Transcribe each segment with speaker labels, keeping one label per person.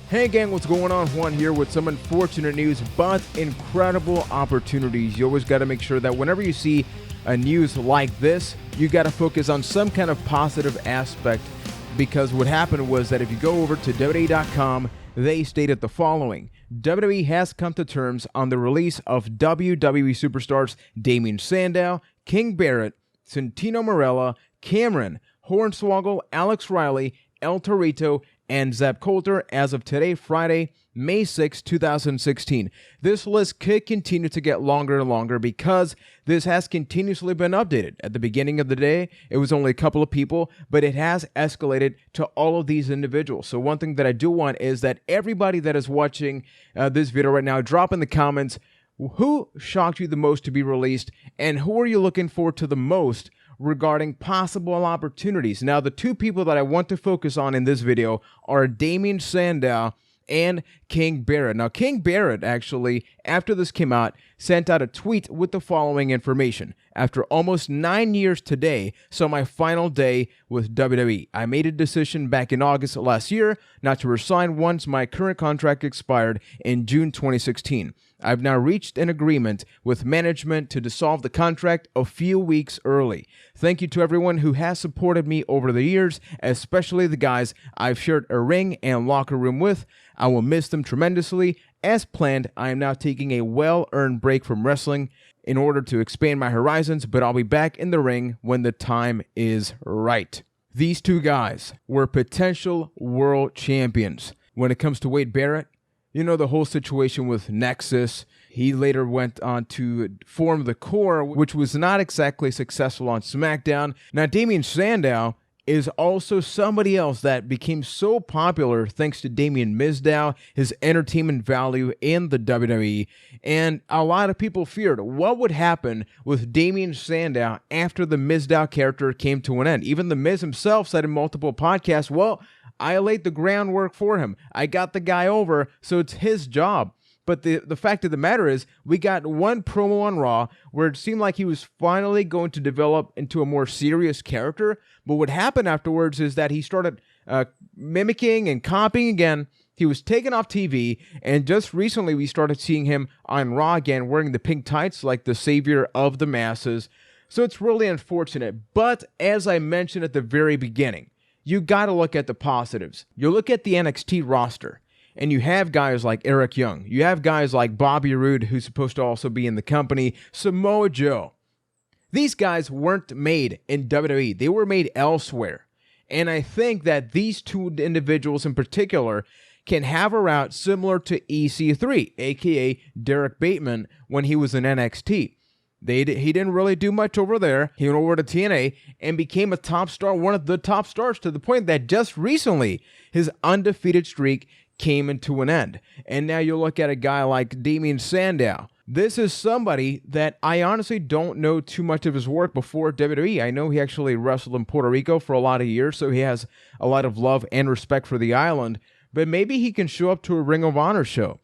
Speaker 1: Hey gang, what's going on? Juan here with some unfortunate news, but incredible opportunities. You always got to make sure that whenever you see a news like this, you got to focus on some kind of positive aspect, because what happened was that if you go over to WWE.com, they stated the following: WWE has come to terms on the release of WWE Superstars Damien Sandow, King Barrett, Santino Marella, Cameron, Hornswoggle, Alex Riley, El Torito, and Zeb Colter as of today, Friday, May 6, 2016. This list could continue to get longer and longer because this has continuously been updated. At the beginning of the day, it was only a couple of people, but it has escalated to all of these individuals. So one thing that I do want is that everybody that is watching this video right now, drop in the comments who shocked you the most to be released, and who are you looking forward to the most regarding possible opportunities. Now, the two people that I want to focus on in this video are Damien Sandow and King Barrett. Now, King Barrett, actually, after this came out, sent out a tweet with the following information. After almost 9 years today, so my final day with WWE. I made a decision back in August last year not to resign once my current contract expired in June 2016. I've now reached an agreement with management to dissolve the contract a few weeks early. Thank you to everyone who has supported me over the years, especially the guys I've shared a ring and locker room with. I will miss them tremendously. As planned, I am now taking a well-earned break from wrestling in order to expand my horizons, but I'll be back in the ring when the time is right. These two guys were potential world champions. When it comes to Wade Barrett, you know, the whole situation with Nexus. He later went on to form the Core, which was not exactly successful on SmackDown. Now, Damien Sandow is also somebody else that became so popular thanks to Damien Mizdow, his entertainment value in the WWE, and a lot of people feared what would happen with Damien Sandow after the Mizdow character came to an end. Even The Miz himself said in multiple podcasts, well, I laid the groundwork for him. I got the guy over, so it's his job. But the fact of the matter is, we got one promo on Raw where it seemed like he was finally going to develop into a more serious character. But what happened afterwards is that he started mimicking and copying again. He was taken off TV, and just recently we started seeing him on Raw again wearing the pink tights like the savior of the masses. So it's really unfortunate. But as I mentioned at the very beginning, you got to look at the positives. You look at the NXT roster, and you have guys like Eric Young. You have guys like Bobby Roode, who's supposed to also be in the company, Samoa Joe. These guys weren't made in WWE. They were made elsewhere. And I think that these two individuals in particular can have a route similar to EC3, a.k.a. Derek Bateman, when he was in NXT. He didn't really do much over there. He went over to TNA and became a top star, one of the top stars, to the point that just recently his undefeated streak came into an end. And now you look at a guy like Damien Sandow. This is somebody that I honestly don't know too much of his work before WWE. I know he actually wrestled in Puerto Rico for a lot of years, so he has a lot of love and respect for the island. But maybe he can show up to a Ring of Honor show.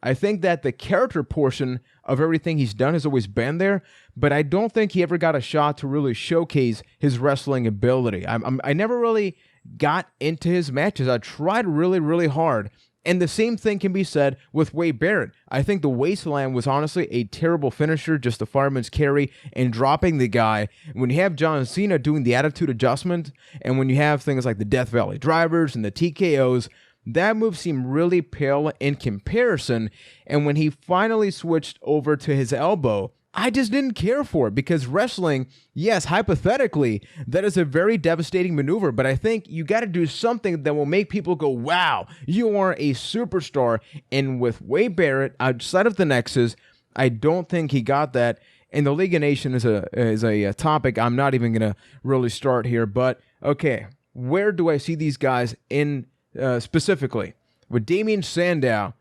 Speaker 1: I think that the character portion of everything he's done has always been there, but I don't think he ever got a shot to really showcase his wrestling ability. I never really got into his matches. I tried really, really hard. And the same thing can be said with Wade Barrett. I think the Wasteland was honestly a terrible finisher, just a fireman's carry, and dropping the guy. When you have John Cena doing the attitude adjustment, and when you have things like the Death Valley Drivers and the TKOs, that move seemed really pale in comparison, and when he finally switched over to his elbow, I just didn't care for it, because wrestling, yes, hypothetically, that is a very devastating maneuver, but I think you got to do something that will make people go, wow, you are a superstar. And with Wade Barrett, outside of the Nexus, I don't think he got that. And the League of Nations is a topic I'm not even going to really start here, but okay, where do I see these guys in specifically? With Damien Sandow,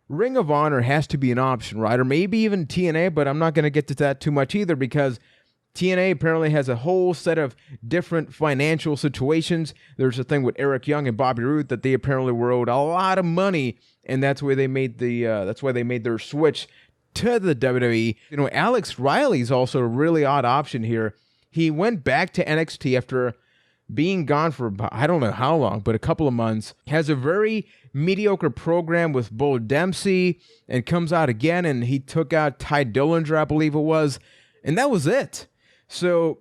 Speaker 1: Ring of Honor has to be an option, right? Or maybe even TNA, but I'm not going to get to that too much either, because TNA apparently has a whole set of different financial situations. There's a thing with Eric Young and Bobby Roode that they apparently were owed a lot of money, and that's why they made their switch to the WWE. You know, Alex Riley is also a really odd option here. He went back to NXT after being gone for about, I don't know how long, but a couple of months, has a very mediocre program with Bull Dempsey, and comes out again, and he took out Ty Dillinger, I believe it was, and that was it. So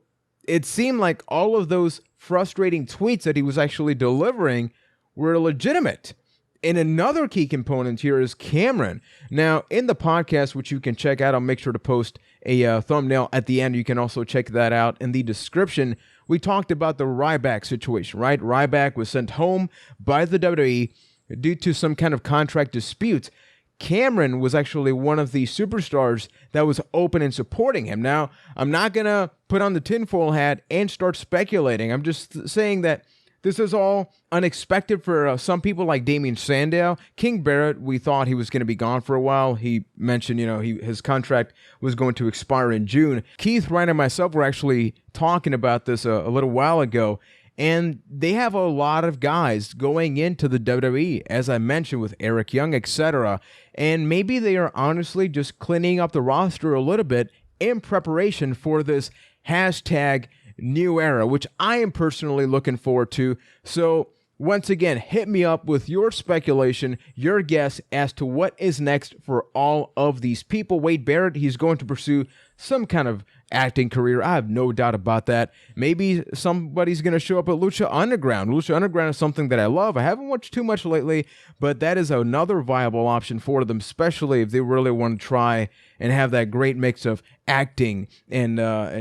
Speaker 1: it seemed like all of those frustrating tweets that he was actually delivering were legitimate. And another key component here is Cameron. Now, in the podcast, which you can check out, I'll make sure to post a thumbnail at the end. You can also check that out in the description. We talked about the Ryback situation, right? Ryback was sent home by the WWE due to some kind of contract dispute. Cameron was actually one of the superstars that was open and supporting him. Now, I'm not going to put on the tinfoil hat and start speculating. I'm just saying that this is all unexpected for some people like Damien Sandow. King Barrett, we thought he was going to be gone for a while. He mentioned, his contract was going to expire in June. Keith, Ryan, and myself were actually talking about this a little while ago, and they have a lot of guys going into the WWE, as I mentioned, with Eric Young, etc. And maybe they are honestly just cleaning up the roster a little bit in preparation for this hashtag new era, which I am personally looking forward to. So once again, hit me up with your speculation, your guess as to what is next for all of these people. Wade Barrett, he's going to pursue some kind of acting career. I have no doubt about that. Maybe somebody's going to show up at Lucha Underground. Lucha Underground is something that I love. I haven't watched too much lately, but that is another viable option for them, especially if they really want to try and have that great mix of acting and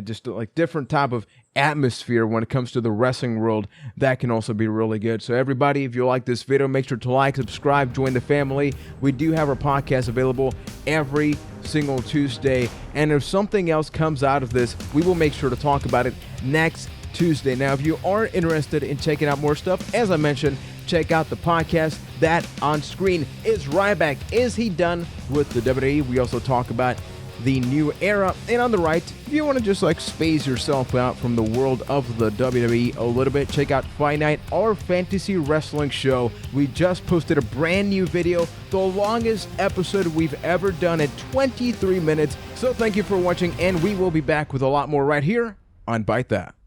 Speaker 1: just like different type of atmosphere when it comes to the wrestling world. That can also be really good. So everybody, if you like this video, make sure to like, subscribe, join the family. We do have our podcast available every single Tuesday, and if something else comes out of this, we will make sure to talk about it next Tuesday. Now, if you are interested in checking out more stuff, as I mentioned, check out the podcast. That on screen is Ryback. Is he done with the WWE? We also talk about the new era. And on the right, if you want to just like space yourself out from the world of the WWE a little bit, check out Fight Night, our fantasy wrestling show. We just posted a brand new video, the longest episode we've ever done at 23 minutes. So thank you for watching, and we will be back with a lot more right here on Byte That.